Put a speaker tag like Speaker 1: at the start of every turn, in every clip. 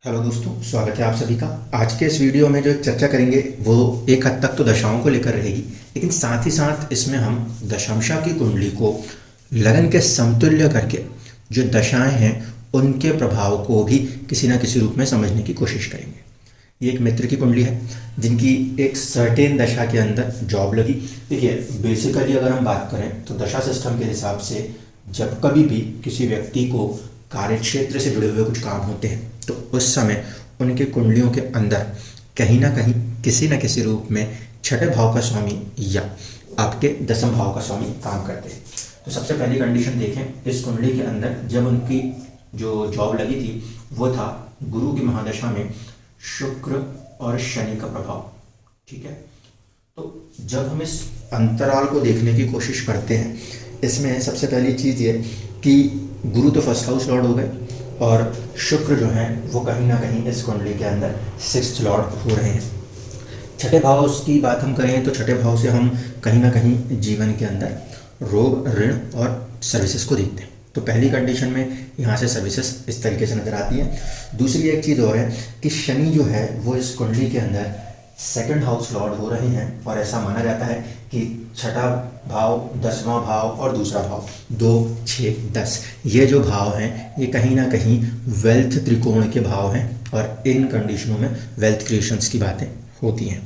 Speaker 1: Hello दोस्तों, स्वागत है आप सभी का। आज के इस वीडियो में जो चर्चा करेंगे वो एक हद तक तो दशाओं को लेकर रहेगी, लेकिन साथ ही साथ इसमें हम दशांशा की कुंडली को लगन के समतुल्य करके जो दशाएं हैं उनके प्रभाव को भी किसी न किसी रूप में समझने की कोशिश करेंगे। ये एक मित्र की कुंडली है जिनकी एक सर्टेन दशा के अंदर जॉब लगी। देखिए, बेसिकली अगर हम बात करें तो दशा सिस्टम के हिसाब से जब कभी भी किसी व्यक्ति को कार्य क्षेत्र से जुड़े हुए कुछ काम होते हैं तो उस समय उनके कुंडलियों के अंदर कहीं ना कहीं किसी न किसी रूप में छठे भाव का स्वामी या आपके दसम भाव का स्वामी काम करते हैं। तो सबसे पहली कंडीशन देखें, इस कुंडली के अंदर जब उनकी जो जॉब लगी थी वो था गुरु की महादशा में शुक्र और शनि का प्रभाव। ठीक है, तो जब हम इस अंतराल को देखने की कोशिश करते हैं, इसमें सबसे पहली चीज़ ये कि गुरु तो फर्स्ट हाउस लॉर्ड हो गए और शुक्र जो है वो कहीं ना कहीं इस कुंडली के अंदर सिक्स्थ लॉर्ड हो रहे हैं। छठे भाव की बात हम करें तो छठे भाव से हम कहीं ना कहीं जीवन के अंदर रोग, ऋण और सर्विसेज को देखते हैं। तो पहली कंडीशन में यहाँ से सर्विसेज इस तरीके से नज़र आती है। दूसरी एक चीज़ और है कि शनि जो है वो इस कुंडली के अंदर सेकंड हाउस लॉर्ड हो रहे हैं और ऐसा माना जाता है कि छठा भाव, दसवां भाव और दूसरा भाव 2, 6, 10 ये जो भाव हैं ये कहीं ना कहीं वेल्थ त्रिकोण के भाव हैं और इन कंडीशनों में वेल्थ क्रिएशंस की बातें होती हैं।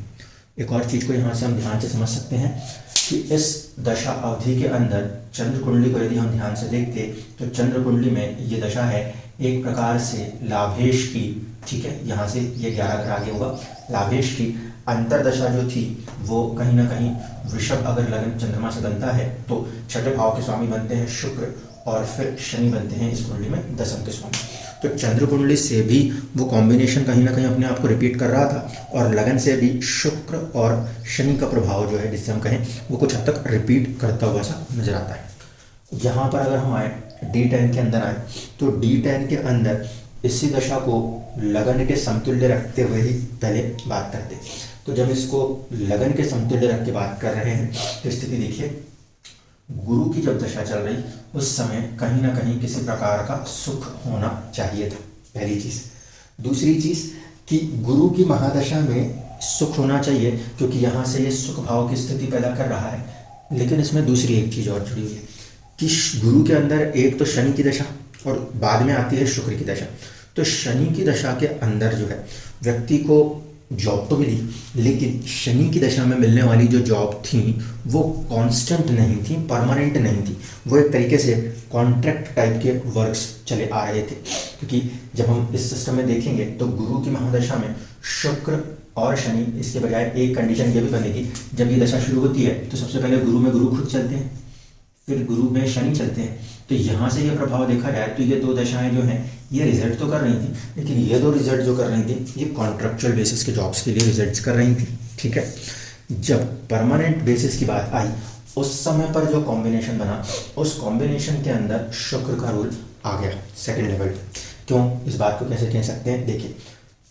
Speaker 1: एक और चीज़ को यहाँ से हम ध्यान से समझ सकते हैं कि इस दशा अवधि के अंदर चंद्र कुंडली को यदि हम ध्यान से देखते तो चंद्र कुंडली में ये दशा है एक प्रकार से लाभेश की। ठीक है, यहाँ से ये 11 घर आगे होगा। लाभेश की अंतरदशा जो थी वो कहीं ना कहीं वृषभ अगर लगन चंद्रमा से बनता है तो छठे भाव के स्वामी बनते हैं शुक्र और फिर शनि बनते हैं इस कुंडली में दसम के स्वामी। तो चंद्र कुंडली से भी वो कॉम्बिनेशन कहीं ना कहीं अपने आप को रिपीट कर रहा था और लगन से भी शुक्र और शनि का प्रभाव जो है जिससे हम कहें वो कुछ हद तक रिपीट करता हुआ सा नजर आता है। यहाँ पर अगर हम आए D10 के अंदर आए तो D10 के अंदर इसी दशा को लगन के समतुल्य रखते हुए ही पहले बात करते हैं। तो जब इसको लगन के समतुल्य रख के बात कर रहे हैं तो स्थिति देखिए, गुरु की जब दशा चल रही उस समय कहीं ना कहीं किसी प्रकार का सुख होना चाहिए था, पहली चीज़। दूसरी चीज़ कि गुरु की महादशा में सुख होना चाहिए क्योंकि यहाँ से ये सुख भाव की स्थिति पैदा कर रहा है। लेकिन इसमें दूसरी एक चीज़ और जुड़ी हुई है कि गुरु के अंदर एक तो शनि की दशा और बाद में आती है शुक्र की दशा। तो शनि की दशा के अंदर जो है व्यक्ति को जॉब तो मिली, लेकिन शनि की दशा में मिलने वाली जो जॉब थी वो कांस्टेंट नहीं थी, परमानेंट नहीं थी। वो एक तरीके से कॉन्ट्रैक्ट टाइप के वर्क्स चले आ रहे थे। क्योंकि जब हम इस सिस्टम में देखेंगे तो गुरु की महादशा में शुक्र और शनि, इसके बजाय एक कंडीशन ये भी बनेगी, जब ये दशा शुरू होती है तो सबसे पहले गुरु में गुरु खुद चलते हैं, फिर गुरु में शनि चलते हैं। तो यहाँ से ये प्रभाव देखा जाए तो ये दो दशाएं जो हैं ये रिजल्ट तो कर रही थी, लेकिन ये दो रिजल्ट जो कर रही थी ये कॉन्ट्रेक्चुअल बेसिस के जॉब्स के लिए रिजल्ट्स कर रही थी। ठीक है, जब परमानेंट बेसिस की बात आई उस समय पर जो कॉम्बिनेशन बना उस कॉम्बिनेशन के अंदर शुक्र का रोल आ गया सेकेंड लेवल। क्यों, इस बात को कैसे कह सकते हैं, देखिए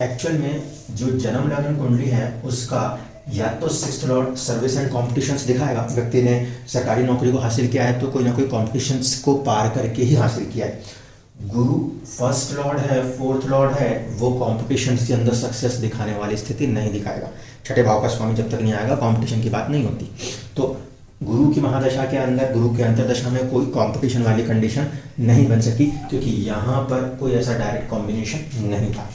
Speaker 1: एक्चुअल में जो जन्म लगन कुंडली है उसका या तो sixth Lord service and competitions दिखाएगा, व्यक्ति ने सरकारी नौकरी को हासिल किया है तो कोई ना कोई कॉम्पिटिशन्स को पार करके ही हासिल किया है। गुरु फर्स्ट लॉर्ड है, फोर्थ लॉर्ड है, वो कॉम्पिटिशन्स के अंदर सक्सेस दिखाने वाली स्थिति नहीं दिखाएगा। छठे भाव का स्वामी जब तक नहीं आएगा कॉम्पिटिशन की बात नहीं होती। तो गुरु की महादशा के अंदर गुरु के अंतरदशा में कोई कॉम्पिटिशन वाली कंडीशन नहीं बन सकी क्योंकि यहाँ पर कोई ऐसा डायरेक्ट कॉम्बिनेशन नहीं था।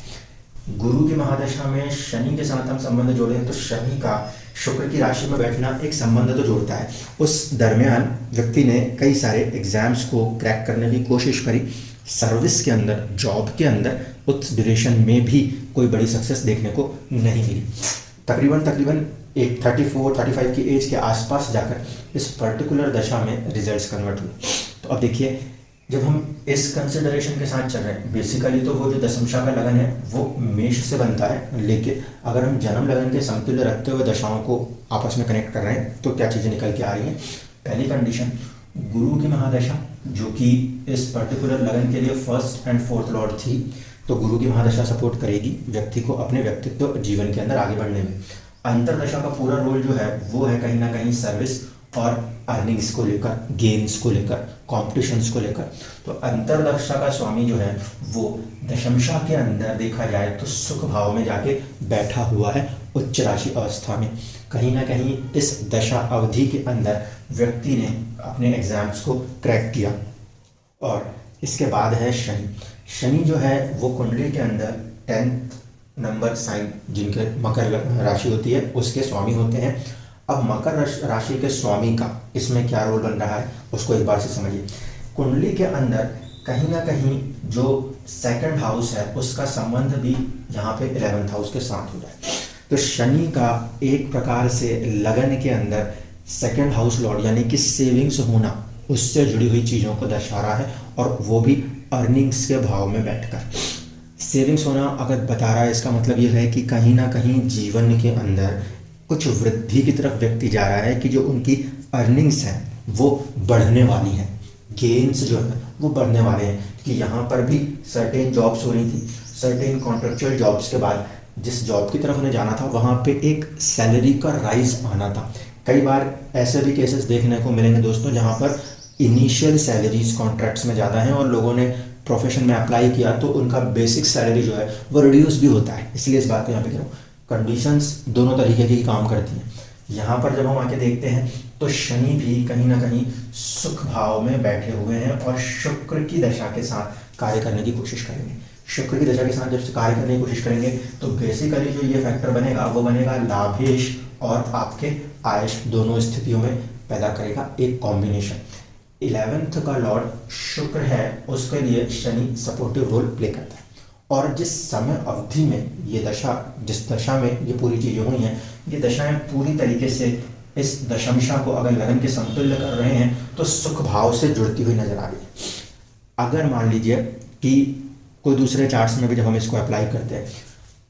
Speaker 1: गुरु की महादशा में शनि के साथ हम संबंध जोड़ें तो शनि का शुक्र की राशि में बैठना एक संबंध तो जोड़ता है। उस दरमियान व्यक्ति ने कई सारे एग्जाम्स को क्रैक करने की कोशिश करी, सर्विस के अंदर, जॉब के अंदर उस ड्यूरेशन में भी कोई बड़ी सक्सेस देखने को नहीं मिली। तकरीबन एक 34-35 की एज के आसपास जाकर इस पर्टिकुलर दशा में रिजल्ट्स कन्वर्ट हुए। तो अब देखिए, जब हम इस कंसिडरेशन के साथ चल रहे हैं, बेसिकली तो वो जो दशमशा का लगन है वो मेष से बनता है, लेकिन अगर हम जन्म लगन के समतुल्य रखते हुए दशाओं को आपस में कनेक्ट कर रहे हैं तो क्या चीज़ें निकल के आ रही हैं। पहली कंडीशन, गुरु की महादशा जो कि इस पर्टिकुलर लगन के लिए फर्स्ट एंड फोर्थ लॉर्ड थी, तो गुरु की महादशा सपोर्ट करेगी व्यक्ति को अपने व्यक्तित्व जीवन के अंदर आगे बढ़ने में। अंतरदशा का पूरा रोल जो है वो है कहीं ना कहीं सर्विस और अर्निंग्स को लेकर, गेम्स को लेकर, कॉम्पिटिशन्स को लेकर। तो अंतर्दशा का स्वामी जो है वो दशमशा के अंदर देखा जाए तो सुख भाव में जाके बैठा हुआ है उच्च राशि अवस्था में। कहीं ना कहीं इस दशा अवधि के अंदर व्यक्ति ने अपने एग्जाम्स को क्रैक किया। और इसके बाद है शनि। शनि जो है वो कुंडली के अंदर 10 नंबर साइन जिनके मकर राशि होती है उसके स्वामी होते हैं। अब मकर राशि के स्वामी का इसमें क्या रोल बन रहा है उसको एक बार से समझिए। कुंडली के अंदर कहीं ना कहीं जो सेकंड हाउस है उसका संबंध भी यहाँ पे 11th हाउस के साथ हो रहा है। तो शनि का एक प्रकार से लगन के अंदर सेकंड हाउस लॉर्ड यानी कि सेविंग्स होना, उससे जुड़ी हुई चीज़ों को दर्शा रहा है, और वो भी अर्निंग्स के भाव में बैठकर। सेविंग्स होना अगर बता रहा है, इसका मतलब ये है कि कहीं ना कहीं जीवन के अंदर कुछ वृद्धि की तरफ व्यक्ति जा रहा है, कि जो उनकी अर्निंग्स हैं वो बढ़ने वाली हैं, गेन्स जो है वो बढ़ने वाले हैं। कि यहाँ पर भी सर्टेन जॉब्स हो रही थी, सर्टेन कॉन्ट्रेक्चुअल जॉब्स के बाद जिस जॉब की तरफ उन्हें जाना था वहाँ पे एक सैलरी का राइज आना था। कई बार ऐसे भी केसेस देखने को मिलेंगे दोस्तों जहाँ पर इनिशियल सैलरीज कॉन्ट्रैक्ट्स में ज़्यादा हैं और लोगों ने प्रोफेशन में अप्लाई किया तो उनका बेसिक सैलरी जो है वो रिड्यूस भी होता है। इसलिए इस बात को यहाँ पे कह रहा हूँ, कंडीशंस दोनों तरीके की काम करती हैं। यहाँ पर जब हम आके देखते हैं तो शनि भी कहीं ना कहीं सुख भाव में बैठे हुए हैं और शुक्र की दशा के साथ कार्य करने की कोशिश करेंगे। शुक्र की दशा के साथ जब कार्य करने की कोशिश करेंगे तो बेसिकली जो ये फैक्टर बनेगा वो बनेगा लाभेश और आपके आयश दोनों स्थितियों में पैदा करेगा एक कॉम्बिनेशन। 11th का लॉर्ड शुक्र है, उसके लिए शनि सपोर्टिव रोल प्ले करता है। और जिस समय अवधि में ये दशा, जिस दशा में ये पूरी चीज़ें हुई हैं, ये दशाएं पूरी तरीके से इस दशमशा को अगर लगन के समतुल्य कर रहे हैं तो सुख भाव से जुड़ती हुई नजर आ रही है। अगर मान लीजिए कि कोई दूसरे चार्ट्स में भी जब हम इसको अप्लाई करते हैं,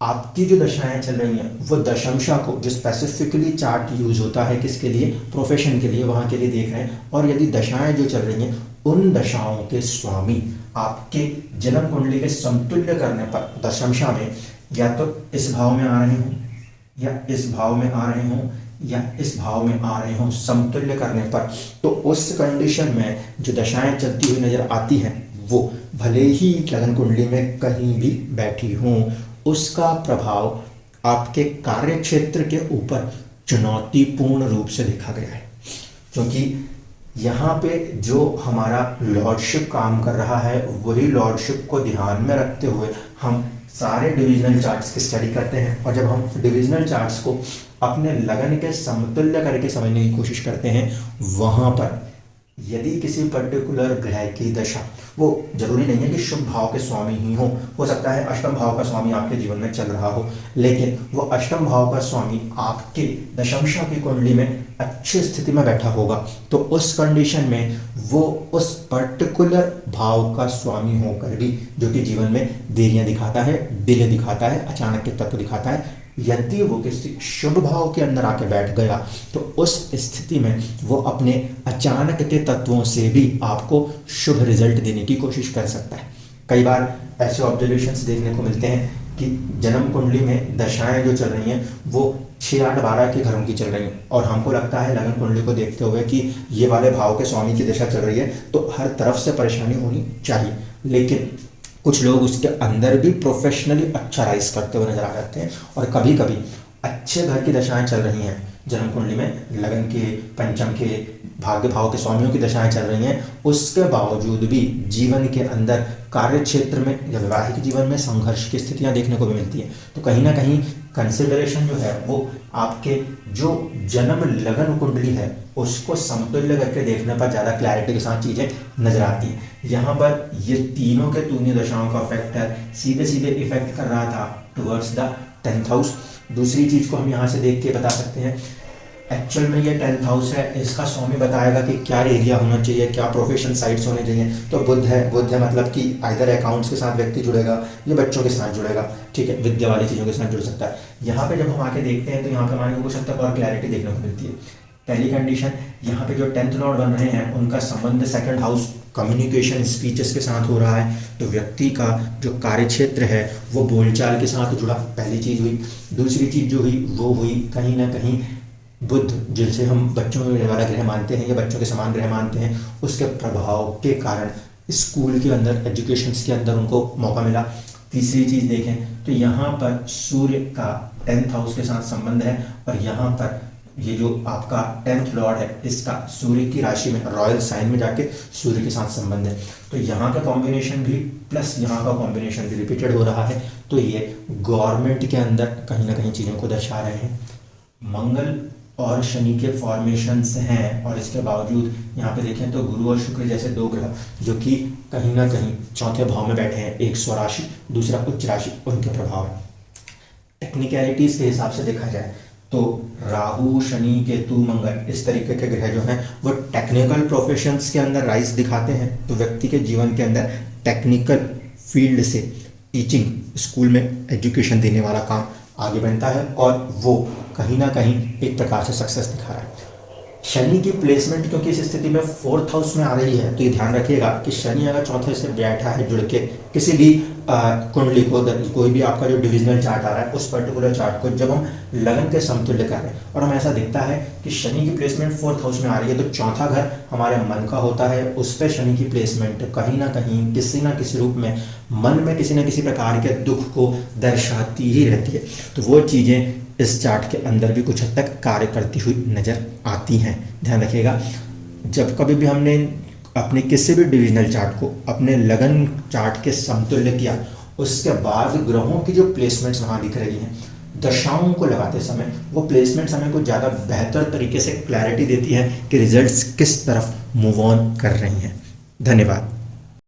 Speaker 1: आपकी जो दशाएं चल रही हैं वो दशमशा को, जो स्पेसिफिकली चार्ट यूज होता है किसके लिए, प्रोफेशन के लिए, वहाँ के लिए देख रहे हैं। और यदि दशाएं जो चल रही हैं उन दशाओं के स्वामी आपके जन्म कुंडली के समतुल्य करने पर दशमशा में या तो इस भाव में आ रहे हों या इस भाव में आ रहे हों या इस भाव में आ रहे हों समतुल्य करने पर, तो उस कंडीशन में जो दशाएं चलती हुई नजर आती हैं वो भले ही लगन कुंडली में कहीं भी बैठी हों, उसका प्रभाव आपके कार्य क्षेत्र के ऊपर चुनौतीपूर्ण रूप से देखा गया है। क्योंकि यहाँ पे जो हमारा लॉर्डशिप काम कर रहा है वही लॉर्डशिप को ध्यान में रखते हुए हम सारे डिविजनल चार्ट्स की स्टडी करते हैं। और जब हम डिविजनल चार्ट्स को अपने लगन के समतुल्य करके समझने की कोशिश करते हैं, वहाँ पर यदि किसी पर्टिकुलर ग्रह की दशा, वो जरूरी नहीं है कि शुभ भाव के स्वामी ही हो सकता है अष्टम भाव का स्वामी आपके जीवन में चल रहा हो, लेकिन वो अष्टम भाव का स्वामी आपके दशमशा की कुंडली में अच्छी स्थिति में बैठा होगा, तो उस कंडीशन में वो उस पर्टिकुलर भाव का स्वामी होकर भी, जो कि जीवन में देरियां दिखाता है, डिले दिखाता है, अचानक के तत्व दिखाता है, यदि वो किसी शुभ भाव के अंदर आके बैठ गया तो उस स्थिति में वो अपने अचानक के तत्वों से भी आपको शुभ रिजल्ट देने की कोशिश कर सकता है। कई बार ऐसे ऑब्जर्वेशंस देखने को मिलते हैं कि जन्म कुंडली में दशाएं जो चल रही हैं वो 6, 8, 12 के घरों की चल रही हैं, और हमको लगता है लगन कुंडली को देखते हुए कि ये वाले भाव के स्वामी की दशा चल रही है तो हर तरफ से परेशानी होनी चाहिए। लेकिन कुछ लोग उसके अंदर भी प्रोफेशनली अच्छा राइज करते हुए नजर आ जाते हैं, और कभी कभी अच्छे घर की दशाएं चल रही हैं जन्म कुंडली में, लगन के, पंचम के, भाग्य भाव के स्वामियों की दशाएं चल रही हैं, उसके बावजूद भी जीवन के अंदर कार्य क्षेत्र में या वैवाहिक जीवन में संघर्ष की स्थितियां देखने को भी मिलती हैं। तो कहीं ना कहीं कंसिडरेशन जो है वो आपके जो जन्म लगन कुंडली है उसको समतुल्य करके देखने पर ज़्यादा क्लैरिटी के साथ चीज़ें नजर आती हैं। यहाँ पर ये तीनों के तूनी दशाओं का फैक्टर सीधे सीधे इफेक्ट कर रहा था टुवर्ड्स द 10th हाउस। दूसरी चीज़ को हम यहाँ से देख के बता सकते हैं, एक्चुअल में ये 10th हाउस है, इसका स्वामी बताएगा कि क्या एरिया होना चाहिए, क्या प्रोफेशन साइट्स होने चाहिए। तो बुध है, बुध है मतलब कि आइदर अकाउंट्स के साथ व्यक्ति जुड़ेगा या बच्चों के साथ जुड़ेगा, ठीक है, विद्या वाली चीज़ों के साथ जुड़ सकता है। यहाँ पे जब हम आके देखते हैं तो यहाँ पे हमारे को कुछ हद तक और क्लैरिटी देखने को मिलती है। पहली कंडीशन, यहाँ पे जो 10th लॉर्ड बन रहे हैं उनका संबंध सेकंड हाउस कम्युनिकेशन स्पीचेस के साथ हो रहा है, तो व्यक्ति का जो कार्य क्षेत्र है वो बोलचाल के साथ जुड़ा, पहली चीज़ हुई। दूसरी चीज़ जो हुई वो हुई कहीं ना कहीं बुध जिसे हम बच्चों में वाला ग्रह मानते हैं या बच्चों के समान ग्रह मानते हैं, उसके प्रभाव के कारण स्कूल के अंदर, एजुकेशंस के अंदर उनको मौका मिला। तीसरी चीज़ देखें तो यहाँ पर सूर्य का 10th हाउस के साथ संबंध है, और यहाँ पर ये जो आपका 10th लॉर्ड है इसका सूर्य की राशि में रॉयल साइन में जाके सूर्य के साथ संबंध है। तो यहाँ का कॉम्बिनेशन भी प्लस यहाँ का कॉम्बिनेशन भी रिपीटेड हो रहा है, तो ये गवर्नमेंट के अंदर कहीं ना कहीं चीज़ों को दर्शा रहे हैं। मंगल और शनि के फॉर्मेशंस हैं, और इसके बावजूद यहाँ पे देखें तो गुरु और शुक्र जैसे दो ग्रह जो कि कहीं ना कहीं चौथे भाव में बैठे हैं, एक स्वराशि दूसरा उच्च राशि, उनके प्रभाव है। टेक्निकलिटीज के हिसाब से देखा जाए तो राहु, शनि, केतु, मंगल इस तरीके के ग्रह जो हैं वो टेक्निकल प्रोफेशंस के अंदर राइज दिखाते हैं। तो व्यक्ति के जीवन के अंदर टेक्निकल फील्ड से टीचिंग, स्कूल में एजुकेशन देने वाला काम आगे बढ़ता है, और वो कहीं ना कहीं एक प्रकार से सक्सेस दिखा रहा है। शनि की प्लेसमेंट क्योंकि इस स्थिति में 4th हाउस में आ रही है, तो ये ध्यान रखिएगा कि शनि अगर चौथे से बैठा है जुड़ के किसी भी कुंडली को, कोई भी आपका जो डिविजनल चार्ट आ रहा है उस पर्टिकुलर चार्ट को जब हम लगन के समतुल्य कर रहे हैं, और हमें ऐसा दिखता है कि शनि की प्लेसमेंट 4th हाउस में आ रही है, तो चौथा घर हमारे मन का होता है, उस पर शनि की प्लेसमेंट कहीं ना कहीं किसी ना किसी रूप में मन में किसी न किसी प्रकार के दुख को दर्शाती ही रहती है। तो वो चीज़ें इस चार्ट के अंदर भी कुछ हद तक कार्य करती हुई नजर आती हैं। ध्यान रखिएगा, जब कभी भी हमने अपने किसी भी डिविजनल चार्ट को अपने लगन चार्ट के समतुल्य किया, उसके बाद ग्रहों की जो प्लेसमेंट्स वहाँ दिख रही हैं, दशाओं को लगाते समय वो प्लेसमेंट्स हमें कुछ ज़्यादा बेहतर तरीके से क्लैरिटी देती है कि रिजल्ट्स किस तरफ मूव ऑन कर रही हैं। धन्यवाद।